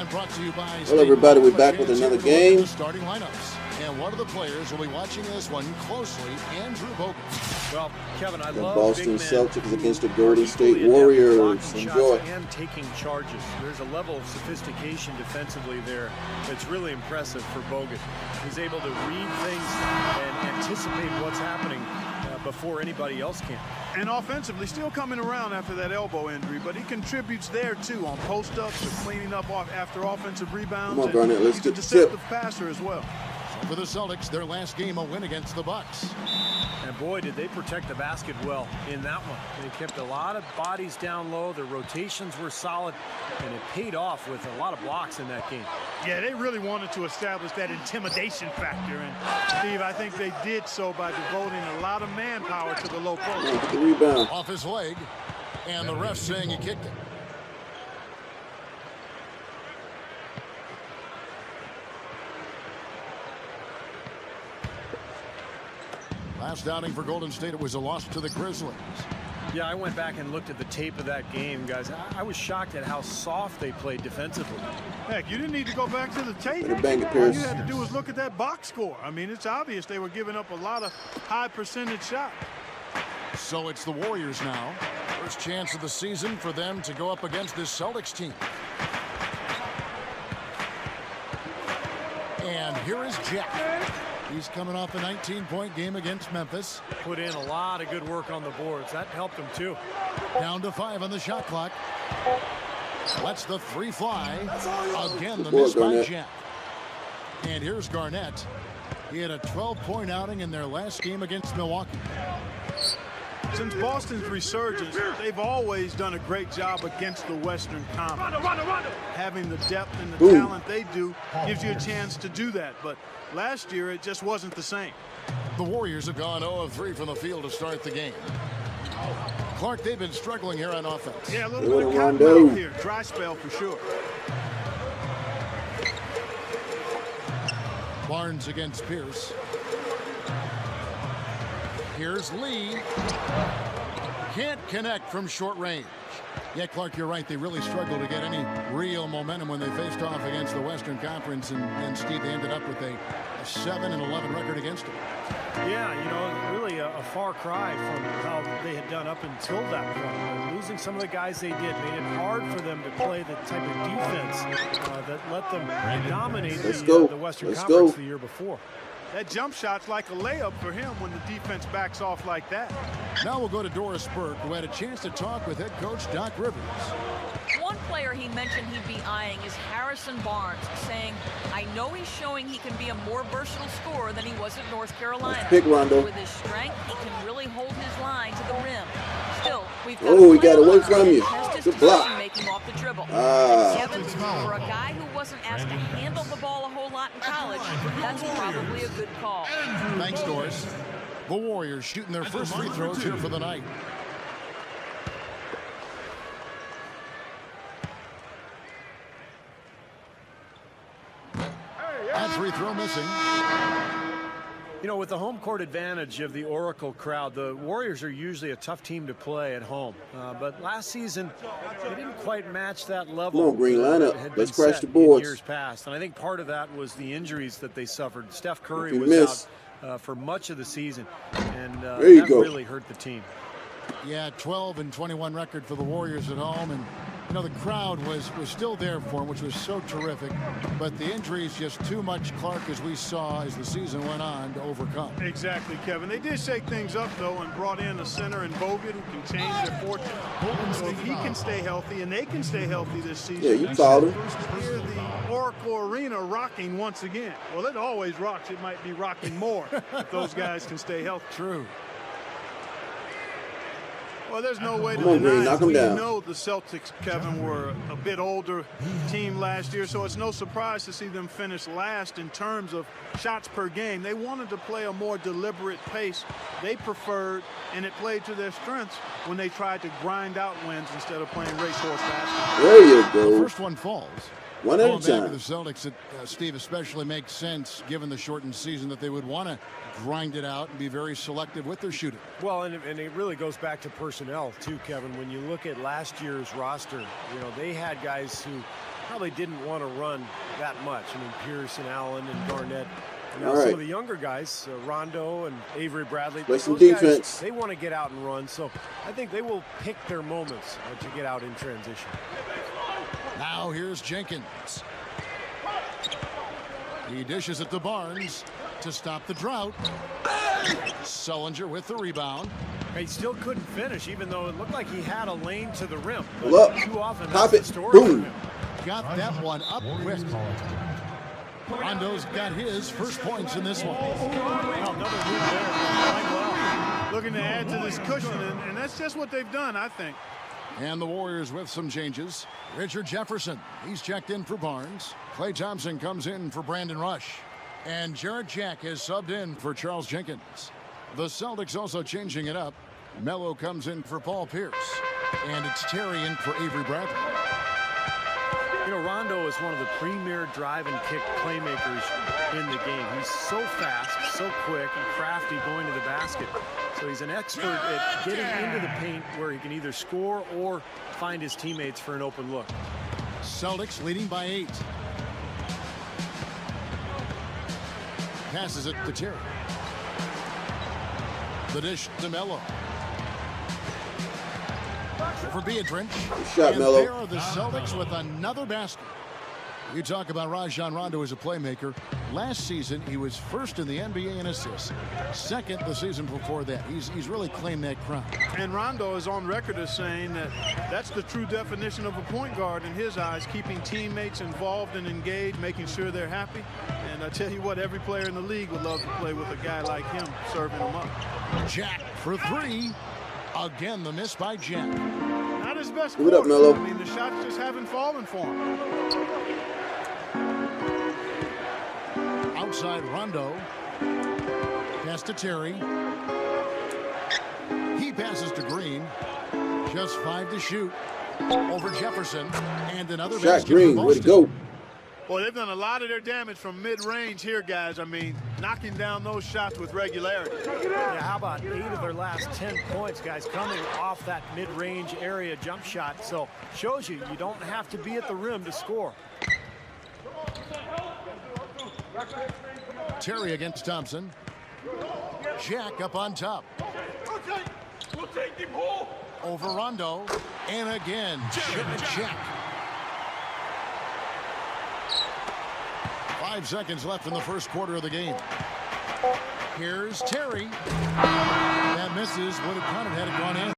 brought to you by Hello, everybody. We're back with another game. Starting lineups. And one of the players will be watching this one closely, Andrew Bogut. Well, Kevin, I The love Boston Celtics against the Golden State Warriors. Enjoy. And taking charges. There's a level of sophistication defensively there that's really impressive for Bogut. He's able to read things and anticipate what's happening before anybody else can. And offensively, still coming around after that elbow injury, but he contributes there too on post-ups or cleaning up after offensive rebounds. Come on, Garnett, let's get the He's a tip. deceptive passer as well. For the Celtics, their last game a win against the Bucks. And boy, did they protect the basket well in that one. They kept a lot of bodies down low. Their rotations were solid, and it paid off with a lot of blocks in that game. Yeah, they really wanted to establish that intimidation factor. And, Steve, I think they did so by devoting a lot of manpower to the low post. Get the rebound. Off his leg, and the ref saying he kicked it. Last outing for Golden State, it was a loss to the Grizzlies. Yeah, I went back and looked at the tape of that game, guys. I was shocked at how soft they played defensively. Heck, you didn't need to go back to the tape. Bang it, All Pierce. you had to do was look at that box score. I mean, it's obvious they were giving up a lot of high percentage shots. So it's the Warriors now. First chance of the season for them to go up against this Celtics team. And here is Jack. He's coming off a 19-point game against Memphis. Put in a lot of good work on the boards. That helped him, too. Down to 5 on the shot clock. Lets the 3 fly. Again, the Good miss by Garnett. Jack. And here's Garnett. He had a 12-point outing in their last game against Milwaukee. Since Boston's resurgence, they've always done a great job against the Western Conference. Having the depth and the talent they do gives you a chance to do that. But last year, it just wasn't the same. The Warriors have gone 0 of 3 from the field to start the game. Clark, they've been struggling here on offense. Yeah, a little bit of cottonmouth here. Dry spell for sure. Barnes against Pierce. Here's Lee. Can't connect from short range. Yeah, Clark, you're right. They really struggled to get any real momentum when they faced off against the Western Conference. And Steve, they ended up with a 7-11 record against them. Yeah, you know, really a far cry from how they had done up until that point. Losing some of the guys they did made it hard for them to play the type of defense that let them dominate the Western Conference the year before. That jump shot's like a layup for him when the defense backs off like that. Now we'll go to Doris Burke, who had a chance to talk with head coach Doc Rivers. One player he mentioned he'd be eyeing is Harrison Barnes, saying, I know he's showing he can be a more versatile scorer than he was at North Carolina. Pick, Rondo. With his strength, he can really hold his line to the rim. Still, we've got we got away from you. Good block. Making off the dribble. Ah. Kevin, for a guy who wasn't asked to handle the ball a whole lot in college, that's probably a good call. Thanks, Doris. The Warriors shooting their first free throws here for the night. That free throw missing. You know, with the home court advantage of the Oracle crowd, the Warriors are usually a tough team to play at home. But last season, they didn't quite match that level. Come on, green lineup. Let's crash the boards. Years past, and I think part of that was the injuries that they suffered. Steph Curry You was miss. out for much of the season, and There you that go. really hurt the team. Yeah, 12-21 record for the Warriors at home, and you know the crowd was still there for him, which was so terrific. But the injuries just too much, Clark, as we saw as the season went on, to overcome. Exactly, Kevin. They did shake things up though and brought in a center in Bogut who can change their fortune. So if he can stay healthy and they can stay healthy this season. Yeah, you fouled him. Hear the Oracle Arena rocking once again. Well, it always rocks. It might be rocking more if those guys can stay healthy. True. Well, there's no way to Come on, Green, deny knock it. 'em We down. know the Celtics, Kevin, were a bit older team last year, so it's no surprise to see them finish last in terms of shots per game. They wanted to play a more deliberate pace. They preferred, and it played to their strengths when they tried to grind out wins instead of playing racehorse basketball. There you The go. first one falls. One at a Going back to time. the Celtics, it, Steve, especially makes sense given the shortened season that they would want to grind it out and be very selective with their shooting. Well, and it really goes back to personnel too, Kevin. When you look at last year's roster, you know, they had guys who probably didn't want to run that much. I mean, Pierce and Allen and Garnett. Now, All some right. of the younger guys, Rondo and Avery Bradley, Play some those guys, defense. they want to get out and run. So I think they will pick their moments to get out in transition. Now here's Jenkins. He dishes it to Barnes to stop the drought. Sullinger with the rebound. He still couldn't finish, even though it looked like he had a lane to the rim. Pull up. Too often, Pop that's it. the story for Boom. him. Got that one up quick. Rondo's got his first points in this one. Well, another move there. Playing well. Looking to add to this cushion, and that's just what they've done, I think. And the Warriors with some changes. Richard Jefferson, he's checked in for Barnes. Klay Thompson comes in for Brandon Rush. And Jarrett Jack has subbed in for Charles Jenkins. The Celtics also changing it up. Melo comes in for Paul Pierce. And it's Terry in for Avery Bradley. You know, Rondo is one of the premier drive and kick playmakers in the game. He's so fast, so quick, and crafty going to the basket. So he's an expert at getting into the paint where he can either score or find his teammates for an open look. Celtics leading by 8. Passes it to Terry. The dish to Melo. For Beatrice. Shot, And Melo. there are the Celtics with another basket. You talk about Rajon Rondo as a playmaker. Last season, he was first in the NBA in assists. Second the season before that. He's really claimed that crown. And Rondo is on record as saying that that's the true definition of a point guard in his eyes, keeping teammates involved and engaged, making sure they're happy. And I tell you what, every player in the league would love to play with a guy like him, serving them up. Jack for 3. Again, the miss by Jack. Not his best Give it up, quarter. Melo. I mean, the shots just haven't fallen for him. Outside Rondo. Pass to Terry. He passes to Green. Just 5 to shoot. Over Jefferson. And another Shot basket Green. for Way to Boston. go. Well, they've done a lot of their damage from mid-range here, guys. I mean, knocking down those shots with regularity. Yeah, how about 8 of their last 10 points, guys, coming off that mid-range area jump shot. So shows you don't have to be at the rim to score. Terry against Thompson. Jack up on top. Over Rondo. And again, Jack. 5 seconds left in the first quarter of the game. Here's Terry. That misses. Would have counted had it gone in.